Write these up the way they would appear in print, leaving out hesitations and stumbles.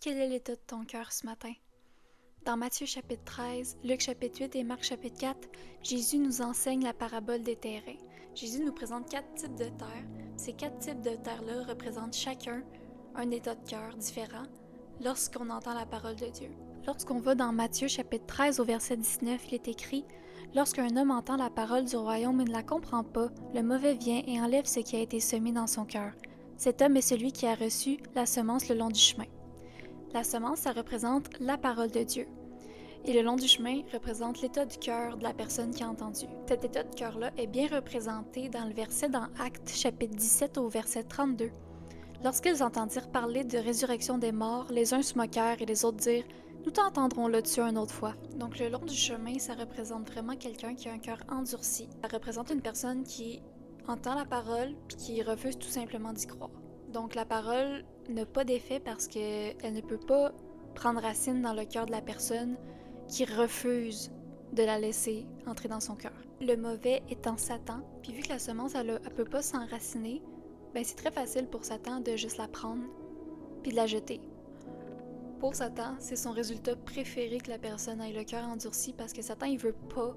quel est l'état de ton cœur ce matin? Dans Matthieu chapitre 13, Luc chapitre 8 et Marc chapitre 4, Jésus nous enseigne la parabole des terrains. Jésus nous présente 4 types de terres. Ces 4 types de terres-là représentent chacun un état de cœur différent lorsqu'on entend la parole de Dieu. Lorsqu'on va dans Matthieu chapitre 13 au verset 19, il est écrit « Lorsqu'un homme entend la parole du royaume et ne la comprend pas, le mauvais vient et enlève ce qui a été semé dans son cœur. Cet homme est celui qui a reçu la semence le long du chemin. » La semence, ça représente la parole de Dieu. Et le long du chemin représente l'état du cœur de la personne qui a entendu. Cet état de cœur-là est bien représenté dans le verset dans Actes chapitre 17 au verset 32. Lorsqu'ils entendirent parler de résurrection des morts, les uns se moquèrent et les autres dirent « Nous t'entendrons là-dessus une autre fois ». Donc le long du chemin, ça représente vraiment quelqu'un qui a un cœur endurci. Ça représente une personne qui entend la parole puis qui refuse tout simplement d'y croire. Donc la parole n'a pas d'effet parce qu'elle ne peut pas prendre racine dans le cœur de la personne qui refuse de la laisser entrer dans son cœur. Le mauvais étant Satan, puis vu que la semence elle peut pas s'enraciner, ben c'est très facile pour Satan de juste la prendre puis de la jeter. Pour Satan, c'est son résultat préféré que la personne ait le cœur endurci parce que Satan il veut pas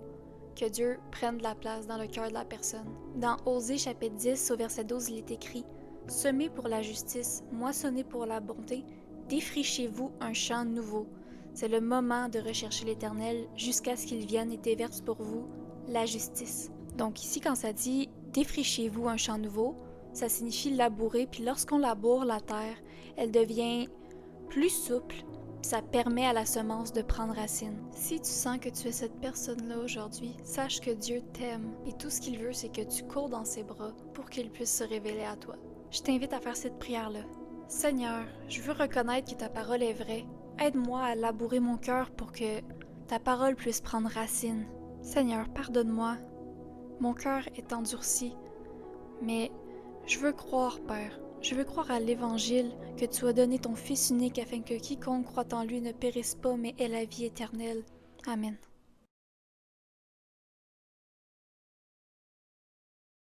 que Dieu prenne de la place dans le cœur de la personne. Dans Osée chapitre 10 au verset 12, il est écrit « Semez pour la justice, moissonnez pour la bonté, défrichez-vous un champ nouveau. C'est le moment de rechercher l'Éternel jusqu'à ce qu'il vienne et déverse pour vous la justice. » Donc ici, quand ça dit « défrichez-vous un champ nouveau », ça signifie labourer, puis lorsqu'on laboure la terre, elle devient plus souple, puis ça permet à la semence de prendre racine. Si tu sens que tu es cette personne-là aujourd'hui, sache que Dieu t'aime et tout ce qu'il veut, c'est que tu cours dans ses bras pour qu'il puisse se révéler à toi. Je t'invite à faire cette prière-là. Seigneur, je veux reconnaître que ta parole est vraie. Aide-moi à labourer mon cœur pour que ta parole puisse prendre racine. Seigneur, pardonne-moi. Mon cœur est endurci, mais je veux croire, Père. Je veux croire à l'Évangile, que tu as donné ton Fils unique afin que quiconque croit en lui ne périsse pas, mais ait la vie éternelle. Amen.